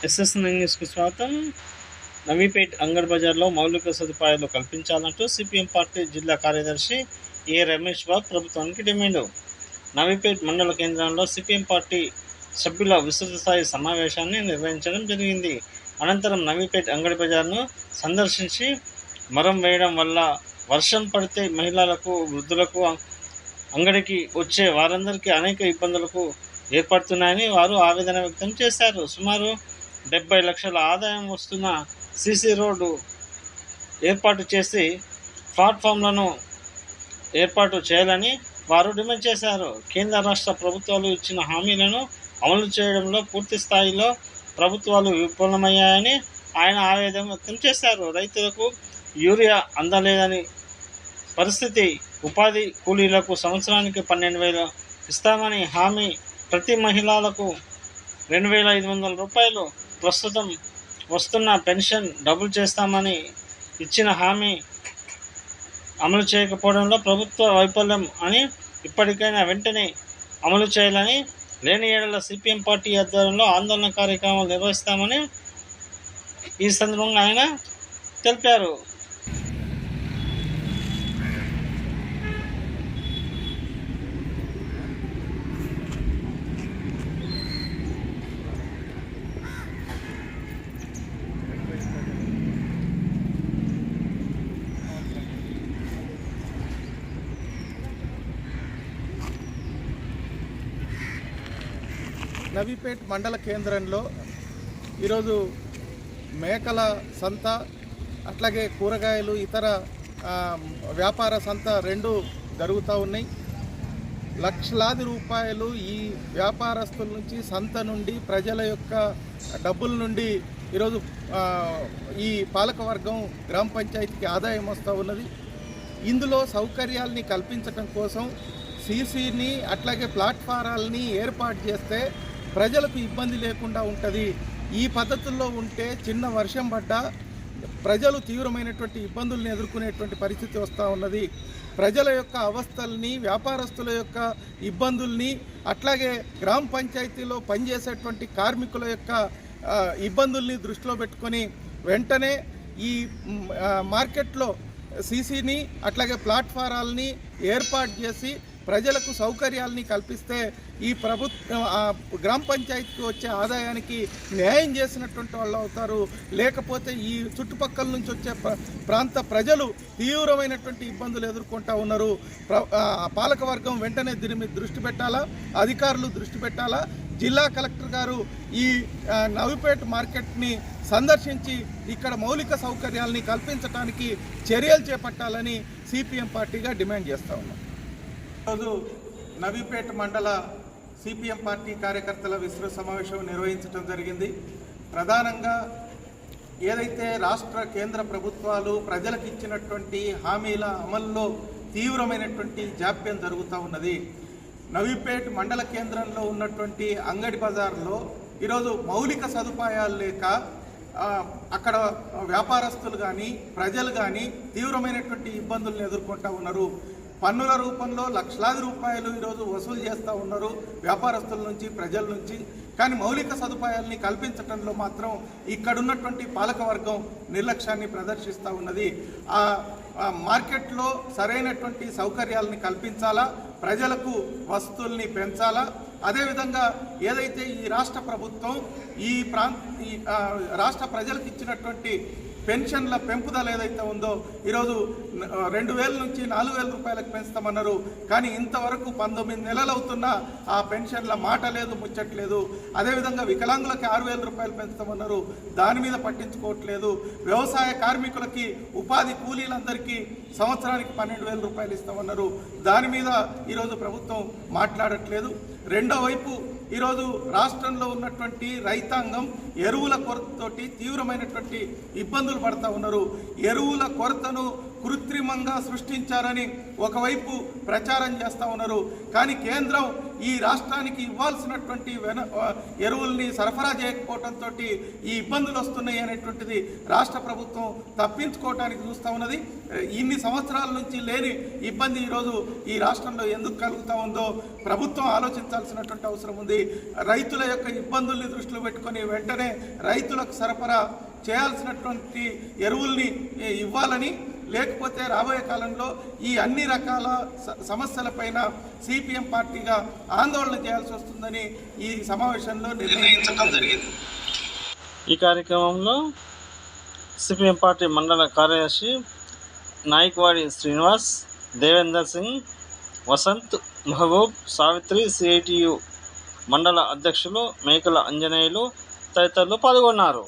న్యూస్‌కు స్వాగతం. నవీపేట్ అంగడి బజార్‌లో మౌలిక సదుపాయాలు కల్పించాలంటూ సిపిఎం పార్టీ జిల్లా కార్యదర్శి ఏ. రమేష్ బాబు ప్రభుత్వానికి డిమాండు. నవీపేట్ మండల కేంద్రంలో సిపిఎం పార్టీ సభ్యుల విస్తృత స్థాయి సమావేశాన్ని నిర్వహించడం జరిగింది. అనంతరం నవీపేట్ అంగడి బజార్ను సందర్శించి మరం వేయడం వల్ల వర్షం పడితే మహిళలకు, వృద్ధులకు, అంగడికి వచ్చే వారందరికీ అనేక ఇబ్బందులకు ఏర్పడుతున్నాయని వారు ఆవేదన వ్యక్తం చేశారు. సుమారు 70 లక్షల ఆదాయం వస్తున్న సీసీ రోడ్డు ఏర్పాటు చేసి ప్లాట్ఫామ్లను ఏర్పాటు చేయాలని వారు డిమాండ్ చేశారు. కేంద్ర రాష్ట్ర ప్రభుత్వాలు ఇచ్చిన హామీలను అమలు చేయడంలో పూర్తి స్థాయిలో ప్రభుత్వాలు విఫలమయ్యాయని ఆయన ఆవేదన వ్యక్తం చేశారు. రైతులకు యూరియా అందలేదని పరిస్థితి, ఉపాధి కూలీలకు సంవత్సరానికి 12,000 ఇస్తామని హామీ, ప్రతి మహిళలకు 2,500 రూపాయలు, ప్రస్తుతం వస్తున్న పెన్షన్ డబుల్ చేస్తామని ఇచ్చిన హామీ అమలు చేయకపోవడంలో ప్రభుత్వ వైఫల్యం అని ఇప్పటికైనా వెంటనే అమలు చేయాలని, లేని ఏడల సిపిఎం పార్టీ ఆధ్వర్యంలో ఆందోళన కార్యక్రమాలు నిర్వహిస్తామని ఈ సందర్భంగా ఆయన తెలిపారు. నవీపేట్ మండల కేంద్రంలో ఈరోజు మేకల సంత, అట్లాగే కూరగాయలు, ఇతర వ్యాపార సంత రెండు జరుగుతూ ఉన్నాయి. లక్షలాది రూపాయలు ఈ వ్యాపారస్తుల నుంచి, సంత నుండి, ప్రజల యొక్క డబ్బుల నుండి ఈరోజు ఈ పాలకవర్గం గ్రామ పంచాయతీకి ఆదాయం వస్తూ ఉన్నది. ఇందులో సౌకర్యాలని కల్పించడం కోసం సీసీని, అట్లాగే ప్లాట్ఫారాలని ఏర్పాటు చేస్తే ప్రజలకు ఇబ్బంది లేకుండా ఉంటుంది. ఈ పద్ధతుల్లో ఉంటే చిన్న వర్షం పడ్డా ప్రజలు తీవ్రమైనటువంటి ఇబ్బందులను ఎదుర్కొనేటువంటి పరిస్థితి వస్తూ ఉన్నది. ప్రజల యొక్క అవస్థల్ని, వ్యాపారస్తుల యొక్క ఇబ్బందుల్ని, అట్లాగే గ్రామ పంచాయతీలో పనిచేసేటువంటి కార్మికుల యొక్క ఇబ్బందుల్ని దృష్టిలో పెట్టుకొని వెంటనే ఈ మార్కెట్లో సీసీని, అట్లాగే ప్లాట్ఫారాలని ఏర్పాటు చేసి ప్రజలకు సౌకర్యాలని కల్పిస్తే ఈ గ్రామ పంచాయతీకి వచ్చే ఆదాయానికి న్యాయం చేసినటువంటి వాళ్ళు అవుతారు. లేకపోతే ఈ చుట్టుపక్కల నుంచి వచ్చే ప్రాంత ప్రజలు తీవ్రమైనటువంటి ఇబ్బందులు ఎదుర్కొంటూ ఉన్నారు. పాలకవర్గం వెంటనే దీని మీద దృష్టి పెట్టాలా, అధికారులు దృష్టి పెట్టాలా. జిల్లా కలెక్టర్ గారు ఈ నవీపేట్ మార్కెట్ని సందర్శించి ఇక్కడ మౌలిక సౌకర్యాలని కల్పించడానికి చర్యలు చేపట్టాలని సిపిఎం పార్టీగా డిమాండ్ చేస్తూ ఉన్నాం. ఈరోజు నవీపేట మండల సిపిఎం పార్టీ కార్యకర్తల విస్తృత సమావేశం నిర్వహించడం జరిగింది. ప్రధానంగా ఏదైతే రాష్ట్ర, కేంద్ర ప్రభుత్వాలు ప్రజలకు ఇచ్చినటువంటి హామీల అమల్లో తీవ్రమైనటువంటి జాప్యం జరుగుతూ ఉన్నది. నవీపేట మండల కేంద్రంలో ఉన్నటువంటి అంగడి బజార్లో ఈరోజు మౌలిక సదుపాయాలు లేక అక్కడ వ్యాపారస్తులు కానీ, ప్రజలు కానీ తీవ్రమైనటువంటి ఇబ్బందులను ఎదుర్కొంటూ ఉన్నారు. పన్నుల రూపంలో లక్షలాది రూపాయలు ఈరోజు వసూలు చేస్తూ ఉన్నారు వ్యాపారస్తుల నుంచి, ప్రజల నుంచి. కానీ మౌలిక సదుపాయాలని కల్పించడంలో మాత్రం ఇక్కడున్నటువంటి పాలకవర్గం నిర్లక్ష్యాన్ని ప్రదర్శిస్తూ ఉన్నది. ఆ మార్కెట్లో సరైనటువంటి సౌకర్యాలని కల్పించాలా, ప్రజలకు వస్తువుల్ని పెంచాలా. అదేవిధంగా ఏదైతే ఈ రాష్ట్ర ప్రభుత్వం ఈ రాష్ట్ర ప్రజలకు ఇచ్చినటువంటి పెన్షన్ల పెంపుదల ఏదైతే ఉందో ఈరోజు 2,000 నుంచి 4,000 రూపాయలకు పెంచుతామన్నారు. కానీ ఇంతవరకు 19 నెలలు అవుతున్నా ఆ పెన్షన్ల మాట లేదు, ముచ్చట్లేదు. అదేవిధంగా వికలాంగులకి 6,000 రూపాయలు పెంచుతామన్నారు, దాని మీద పట్టించుకోవట్లేదు. వ్యవసాయ కార్మికులకి, ఉపాధి కూలీలందరికీ సంవత్సరానికి 12,000 రూపాయలు ఇస్తామన్నారు, దాని మీద ఈరోజు ప్రభుత్వం మాట్లాడట్లేదు. రెండో వైపు ఈరోజు రాష్ట్రంలో ఉన్నటువంటి రైతాంగం ఎరువుల కొరతతోటి తీవ్రమైనటువంటి ఇబ్బందులు పడుతూ ఉన్నారు. ఎరువుల కొరతను కృత్రిమంగా సృష్టించారని ఒకవైపు ప్రచారం చేస్తూ ఉన్నారు. కానీ కేంద్రం ఈ రాష్ట్రానికి ఇవ్వాల్సినటువంటి ఎరువుల్ని సరఫరా చేయకపోవడంతో ఈ ఇబ్బందులు వస్తున్నాయి అనేటువంటిది రాష్ట్ర ప్రభుత్వం తప్పించుకోవడానికి చూస్తూ ఉన్నది. ఇన్ని సంవత్సరాల నుంచి లేని ఇబ్బంది ఈరోజు ఈ రాష్ట్రంలో ఎందుకు కలుగుతూ ఉందో ప్రభుత్వం ఆలోచించాల్సినటువంటి అవసరం ఉంది. రైతుల యొక్క ఇబ్బందుల్ని దృష్టిలో పెట్టుకొని వెంటనే రైతులకు సరఫరా చేయాల్సినటువంటి ఎరువుల్ని ఇవ్వాలని, లేకపోతే రాబోయే కాలంలో ఈ అన్ని రకాల సమస్యలపైన సిపిఎం పార్టీగా ఆందోళన చేయాల్సి వస్తుందని ఈ సమావేశంలో నిర్ణయించడం జరిగింది. ఈ కార్యక్రమంలో సిపిఎం పార్టీ మండల కార్యదర్శి నాయక్వాడి శ్రీనివాస్, దేవేందర్ సింగ్, వసంత్, మహబూబ్, సావిత్రి, సిఐటియు మండల అధ్యక్షులు మేకల అంజనేయులు తదితరులు పాల్గొన్నారు.